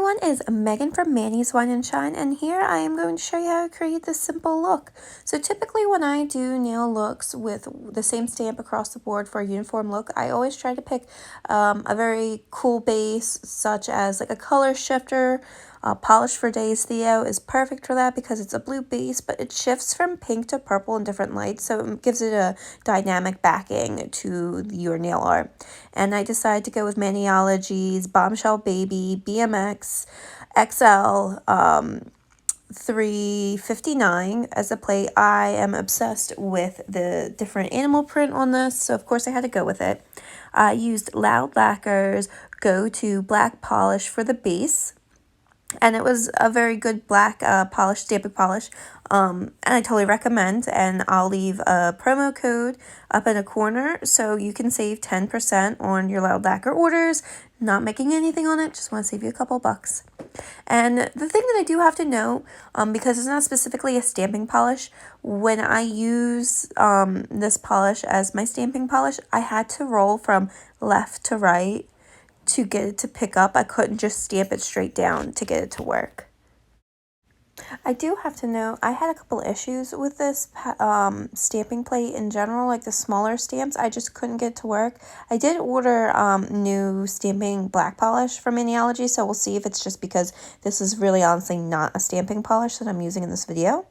everyone, it's Megan from Manny's Wine and Shine, and here I am going to show you how to create this simple look. So typically when I do nail looks with the same stamp across the board for a uniform look, I always try to pick a very cool base, such as like a color shifter. Polish for Days Theo is perfect for that because it's a blue base, but it shifts from pink to purple in different lights, so it gives it a dynamic backing to your nail art. And I decided to go with Maniology's Bombshell Baby BMX XL 359 as a plate. I am obsessed with the different animal print on this, so of course I had to go with it. I used Loud Lacquer's Go To Black Polish for the base. And it was a very good black polish, stamping polish, and I totally recommend. And I'll leave a promo code up in a corner so you can save 10% on your Loud Lacquer orders. Not making anything on it, just want to save you a couple bucks. And the thing that I do have to know, because it's not specifically a stamping polish, when I use this polish as my stamping polish, I had to roll from left to right to get it to pick up. I couldn't just stamp it straight down to get it to work. I do have to know, I had a couple issues with this stamping plate in general, like the smaller stamps. I just couldn't get it to work. I did order new stamping black polish from Maniology, so we'll see if it's just because this is really honestly not a stamping polish that I'm using in this video.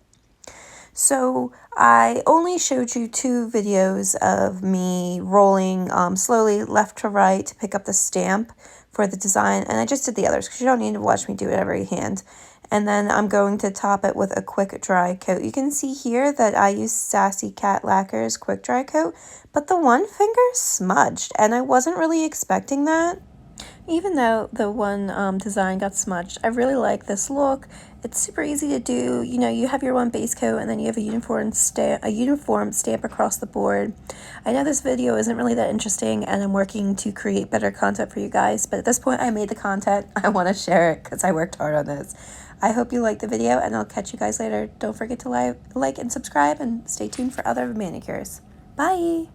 So I only showed you 2 videos of me rolling slowly left to right to pick up the stamp for the design, and I just did the others because you don't need to watch me do it every hand. And then I'm going to top it with a quick dry coat. You can see here that I used Sassy Cat Lacquer's quick dry coat, but the one finger smudged, and I wasn't really expecting that. Even though the one design got smudged, I really like this look. It's super easy to do. You know, you have your one base coat and then you have a uniform stamp across the board. I know this video isn't really that interesting and I'm working to create better content for you guys, but at this point I made the content. I want to share it because I worked hard on this. I hope you liked the video and I'll catch you guys later. Don't forget to like and subscribe and stay tuned for other manicures. Bye!